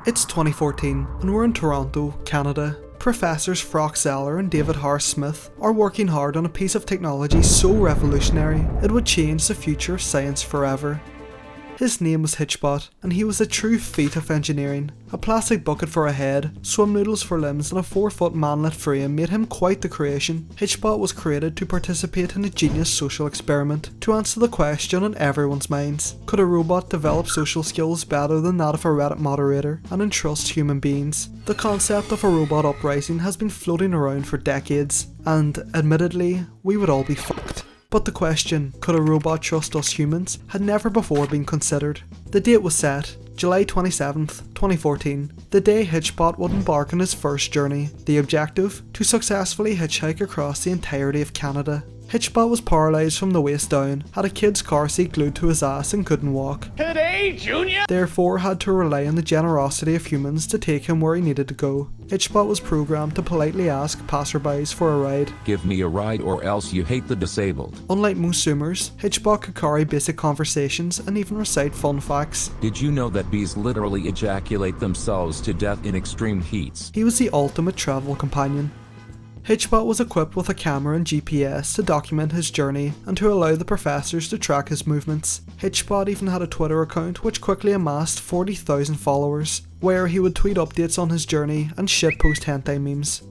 It's 2014 and we're in Toronto, Canada. Professors Frock Zeller and David Harris Smith are working hard on a piece of technology so revolutionary it would change the future of science forever. His name was HitchBOT, and he was a true feat of engineering. A plastic bucket for a head, swim noodles for limbs and a 4-foot manlet frame made him quite the creation. HitchBOT was created to participate in a genius social experiment, to answer the question on everyone's minds: could a robot develop social skills better than that of a Reddit moderator and entrust human beings? The concept of a robot uprising has been floating around for decades, and admittedly, we would all be fucked. But the question, could a robot trust us humans, had never before been considered. The date was set, July 27th, 2014, the day HitchBOT would embark on his first journey. The objective? To successfully hitchhike across the entirety of Canada. HitchBOT was paralysed from the waist down, had a kid's car seat glued to his ass and couldn't walk. Today, Junior! Therefore had to rely on the generosity of humans to take him where he needed to go. HitchBOT was programmed to politely ask passerbys for a ride. Give me a ride or else you hate the disabled. Unlike most Zoomers, HitchBOT could carry basic conversations and even recite fun facts. Did you know that bees literally ejaculate themselves to death in extreme heats? He was the ultimate travel companion. HitchBOT was equipped with a camera and GPS to document his journey and to allow the professors to track his movements. HitchBOT even had a Twitter account which quickly amassed 40,000 followers, where he would tweet updates on his journey and shitpost hentai memes.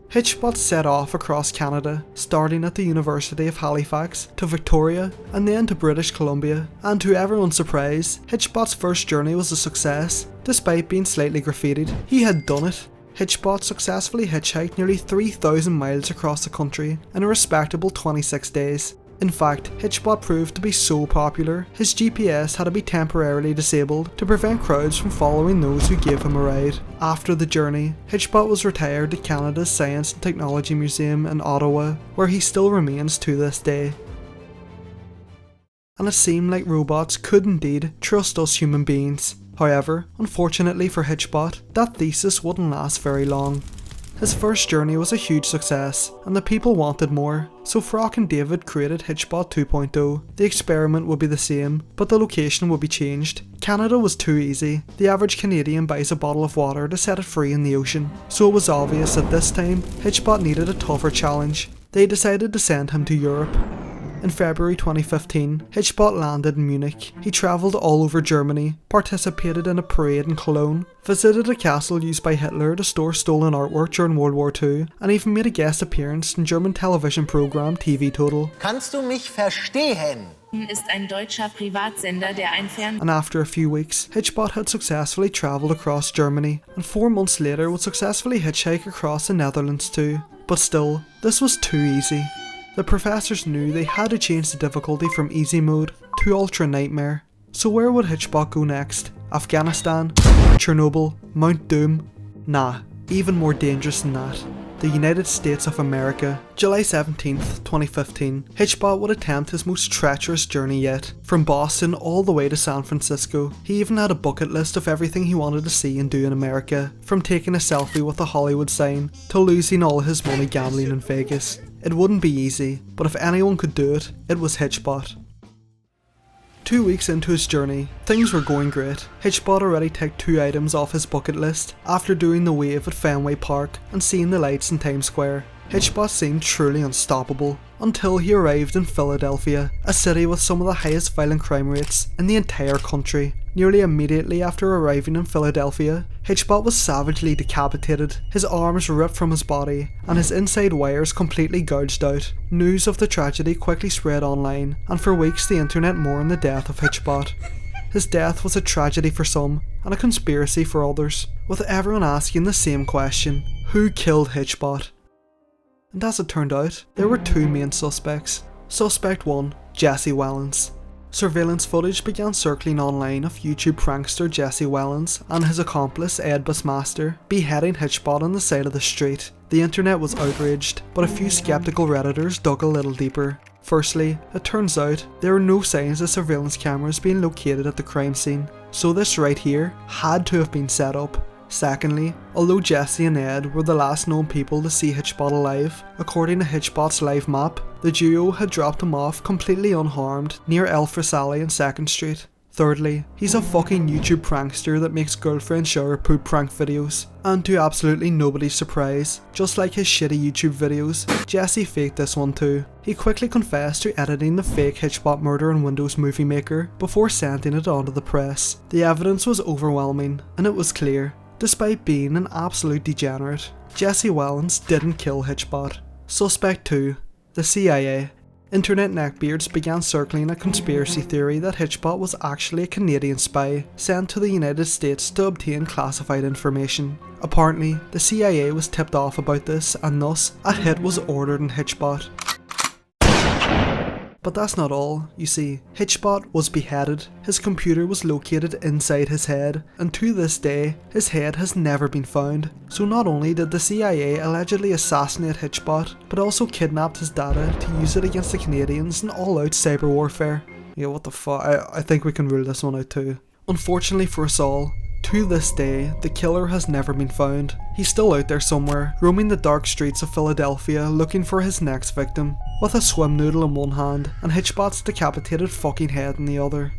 HitchBOT set off across Canada, starting at the University of Halifax, to Victoria, and then to British Columbia. And to everyone's surprise, HitchBOT's first journey was a success. Despite being slightly graffitied, he had done it. HitchBOT successfully hitchhiked nearly 3,000 miles across the country in a respectable 26 days. In fact, HitchBOT proved to be so popular, his GPS had to be temporarily disabled to prevent crowds from following those who gave him a ride. After the journey, HitchBOT was retired to Canada's Science and Technology Museum in Ottawa, where he still remains to this day. And it seemed like robots could indeed trust us human beings. However, unfortunately for HitchBOT, that thesis wouldn't last very long. His first journey was a huge success, and the people wanted more, so Frock and David created HitchBOT 2.0. The experiment would be the same, but the location would be changed. Canada was too easy. The average Canadian buys a bottle of water to set it free in the ocean, so it was obvious that this time, HitchBOT needed a tougher challenge. They decided to send him to Europe. In February 2015, HitchBOT landed in Munich. He travelled all over Germany, participated in a parade in Cologne, visited a castle used by Hitler to store stolen artwork during World War II, and even made a guest appearance in German television programme TV Total. Kannst du mich verstehen? Ist ein deutscher Privatsender, der ein And after a few weeks, HitchBOT had successfully travelled across Germany, and 4 months later would successfully hitchhike across the Netherlands too. But still, this was too easy. The professors knew they had to change the difficulty from easy mode to ultra nightmare. So where would HitchBOT go next? Afghanistan? Chernobyl? Mount Doom? Nah, even more dangerous than that. The United States of America. July 17th, 2015, HitchBOT would attempt his most treacherous journey yet. From Boston all the way to San Francisco. He even had a bucket list of everything he wanted to see and do in America, from taking a selfie with a Hollywood sign, to losing all his money gambling in Vegas. It wouldn't be easy, but if anyone could do it, it was HitchBOT. 2 weeks into his journey, things were going great. HitchBOT already ticked 2 items off his bucket list after doing the wave at Fenway Park and seeing the lights in Times Square. HitchBOT seemed truly unstoppable until he arrived in Philadelphia, a city with some of the highest violent crime rates in the entire country. Nearly immediately after arriving in Philadelphia, HitchBOT was savagely decapitated, his arms ripped from his body, and his inside wires completely gouged out. News of the tragedy quickly spread online, and for weeks the internet mourned the death of HitchBOT. His death was a tragedy for some, and a conspiracy for others, with everyone asking the same question: who killed HitchBOT? And as it turned out, there were 2 main suspects. Suspect 1, Jesse Wellens. Surveillance footage began circling online of YouTube prankster Jesse Wellens and his accomplice Ed Busmaster beheading HitchBOT on the side of the street. The internet was outraged, but a few skeptical redditors dug a little deeper. Firstly, it turns out there were no signs of surveillance cameras being located at the crime scene, so this right here had to have been set up. Secondly, although Jesse and Ed were the last known people to see HitchBOT alive, according to HitchBOT's live map, the duo had dropped him off completely unharmed near El Frisale and 2nd Street. Thirdly, he's a fucking YouTube prankster that makes girlfriends share poop prank videos. And to absolutely nobody's surprise, just like his shitty YouTube videos, Jesse faked this one too. He quickly confessed to editing the fake HitchBOT murder on Windows Movie Maker before sending it onto the press. The evidence was overwhelming, and it was clear, despite being an absolute degenerate, Jesse Wellens didn't kill HitchBOT. Suspect 2. The CIA. Internet neckbeards began circling a conspiracy theory that HitchBOT was actually a Canadian spy sent to the United States to obtain classified information. Apparently, the CIA was tipped off about this, and thus, a hit was ordered on HitchBOT. But that's not all. You see, HitchBOT was beheaded, his computer was located inside his head, and to this day, his head has never been found. So not only did the CIA allegedly assassinate HitchBOT, but also kidnapped his data to use it against the Canadians in all-out cyber warfare. Yeah, what the fuck, I think we can rule this one out too. Unfortunately for us all, to this day, the killer has never been found. He's still out there somewhere, roaming the dark streets of Philadelphia looking for his next victim, with a swim noodle in one hand and HitchBOT's decapitated fucking head in the other.